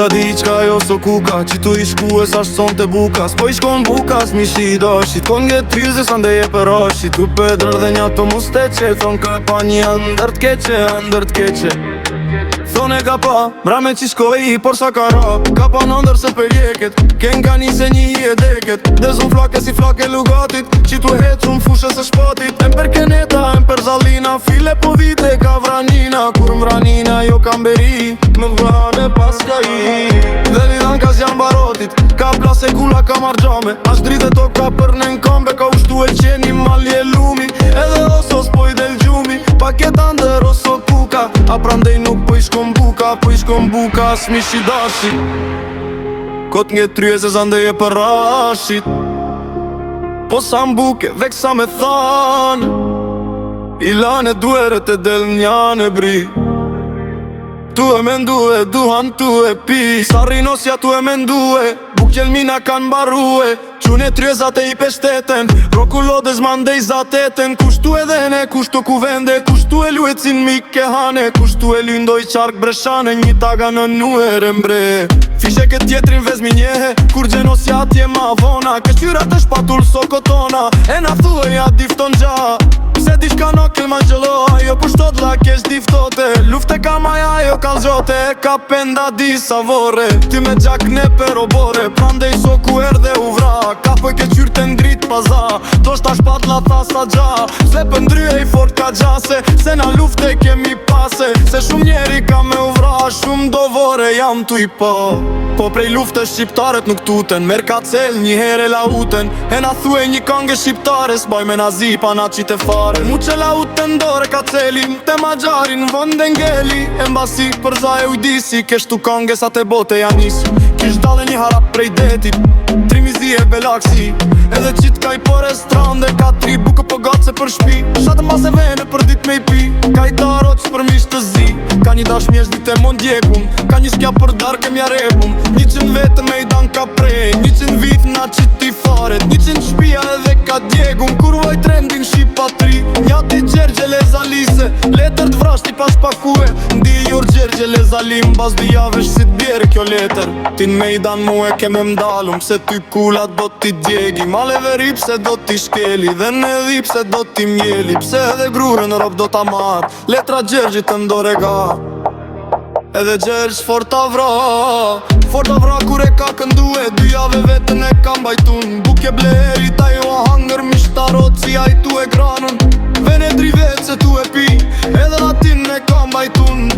ka di qka jo so kuka, që tu i shku e sa shson të bukas. Po i shkon bukas, mi shi i dashit, kon nge tryze sa nde je për ashit. Tu pedrër dhe nja të musteqe, thon ka pa një ndër t'keqe. Thone ka pa, mrame që shkoj i por sa ka ra. Ka pa në ndër se për jeket, ken ka një se një i e deket. Dhe zon flake si flake lugatit, që tu heq unë fushë se shpatit. Em për keneta, em për zalina, file po vite ka vranina. Kur mranina jo kam beri, më vrane pas ka i. Dhe lidan ka zjan barotit, ka plase kula ka margjame. Ash drite to ka për në nkambe, ka ushtu e qeni malje lumi. Edhe osos po i del gjumi, paketa ndër oso kuka. A prandej nuk po i shkon buka, s'mi shi dashi. Kot nge tryje se zande je për rashit. Po sa m'buke, vek sa me than, ilane dueret e del njane bri. Tu e mendue, duhan tu e pi. Sa rinosja tu e mendue, buk gjelmina kan barue. Qune tryezat e i peshteten, rokullode zmande i zateten. Kushtu edhe ne, kushtu ku vende, kushtu e luecin mike hane. Kushtu e lindoj qark breshane, një taga në nuere mbre. Fishe këtë tjetrin vezmi njehe, kur gjenosja atje ma vona. Kështyrat e shpatull sokotona, e na thue ja difton gja. Se di shka no kel ma gjelo, ajo pushtot la kesh diftote. Lufte ka maja, ajo kalzote, ka penda di savore. Ti me gjak ne per obore, prandej so ku erdhe u vra. Ka po ke qyrte ndrit paza, do shta shpat la tha sa gja. Se për ndryhe i fort ka gjase, se na lufte kemi pase. Se shumë njeri ka me u vra, shumë dovore jam tu i pa. Po prej lufte shqiptaret nuk tuten, mer ka cel një here lauten. E na thue një kange shqiptare, s'baj me nazi pa na qite fare. Mu që lauten dore ka celim, te ma gjarin vënde ngeli. E mbasi për za e ujdisi, keshtu kange sa te bote janisi. Kish dale një harap prej detit, trimizi e belaksi. Edhe qit ka i po restrande, ka tri buke po gatse për shpi. Shatë mbase vene për dit me i pi, ka i daroq për mish të zi. Ka një dash mjesh dit e mon djekun, ka një skja për dar kem ja rebun. 100 vete me i dan ka prej, 100 vit na qiti faret. 100 shpia edhe ka djegun, kur vaj trendin shqipa tri. Njati gjergje le zalise, letër t'vrashti pas pakue. Ndi jur gjergje le zalim, bas di javesh si t'bjerë kjo letër. Tin me i dan mu e keme mdalum, se ty kulat do t'i djegi. Male veri pse do t'i shkeli, dhe ne dhi pse do t'i mjeli. Pse edhe grure në rob do t'a marr, letra gjergjit të ndore ga. Edhe gjergj forta vra kur e ka këndue. 2 jave vetën e kam bajtun, buke bleri ta jo a hangër. Mishtarot si a i tu e granën, vene drivet se tu e pi. Edhe atin e kam bajtun,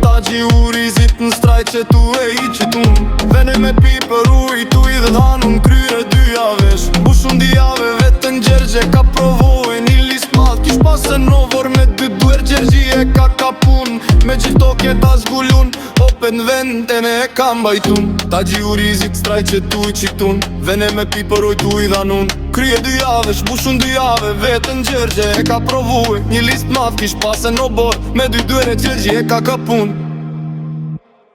ta gji urizit në straj që tu e i qitun. Vene me pi për uj, tu i dhe dhanun kryre 2 javesh. Bushun 2 jave vetën gjergje ka provoj një list mat. Kish pasën novor me 2 duer gjergji e ka kapun. Me gjitho kjeta zgullun, open venten e kam bajtun. Ta gji urizit straj që tu i qitun, vene me pi për uj tu i dhanun. Krye 2 javesh, bushun 2 jave vetën gjergje e ka provoj një list mat. Kish pasën novor me 2 duer gjergji e ka kapun.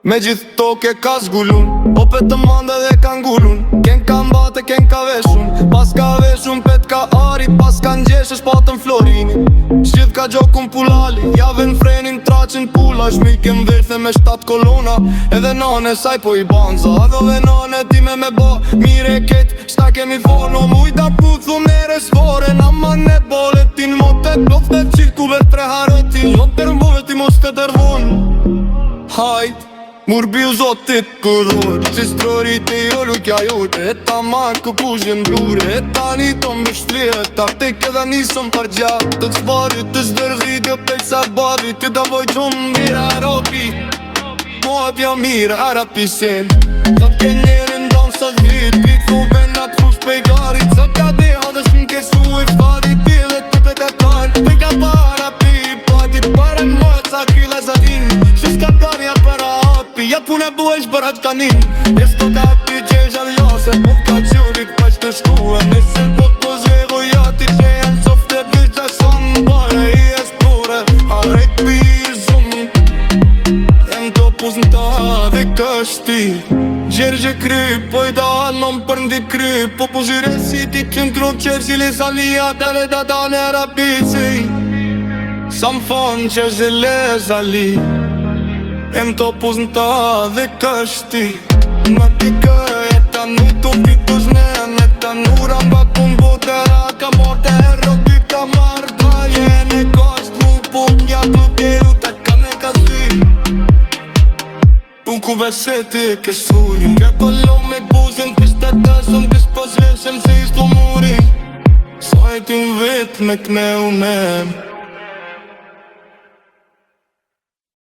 Me gjithë toke ka zgullun, ope të mande dhe ka ngullun. Ken ka mbate, ken ka veshun, pas ka veshun pet ka ari. Pas ka ngjeshë shpatën florini, shqith ka gjokun pulali. Jave në frenin traqin pula, shmiken verthe me 7 kolona. Edhe nane saj po i banza, adhove nane time me bo mire ket. Shta kemi forno, mujta puthu mere sfore. Na ma ne boletin motet, lofte qirku ver 3 hareti. Jo tërmbove ti mos të tërvon, hajt murbil zotit këdhur. Si strorit e jo lukja jote, e ta marë këpushën blure. E ta një të mbështlihet, ta tek edhe nisëm për gjatë. Të të zbarit, të zdërgjit, jo pej sa barit. Ti da voj gjumë mira ropi, mua pja mira arapisen. Sa t'ke njerën donë sa t'vit, pit ku venat fush pej garit. Sa t'ka deha dhe shmë kesu e fadit, ti dhe të pet e tarë. Pej ka para pi, pati para në mëtë sa kryla zatin. Shis ka karja para api, ja pune buesh për atë kanin. Jes të ka pi gjesh aljose, po ka qurit pa që të shkue. Nese po të zvego jati që janë softe bita sonë. Bare i e spore, a rejt pi i zumë. Jem të pus në ta dhe kështi gjergje kry, po i dalë nëm për ndi kry. Po puzire si ti që në trup qërë si li salia, dale da dane rapici. Sa më fonë që zile zali, Jem të puznë dhe kështi Më t'i këje ta nu t'u pitu zhnen E ta nura mba kun botera Ka morte e rodi ka marrë Dvalje në kosht mu puk Ja të bjeru ta ka me ka zi Unë ku veseti ke surin Ke kollo me buzin Kështë të tësëm kështë po zheshem Se ishtu murin Sajtin vit me kneu nem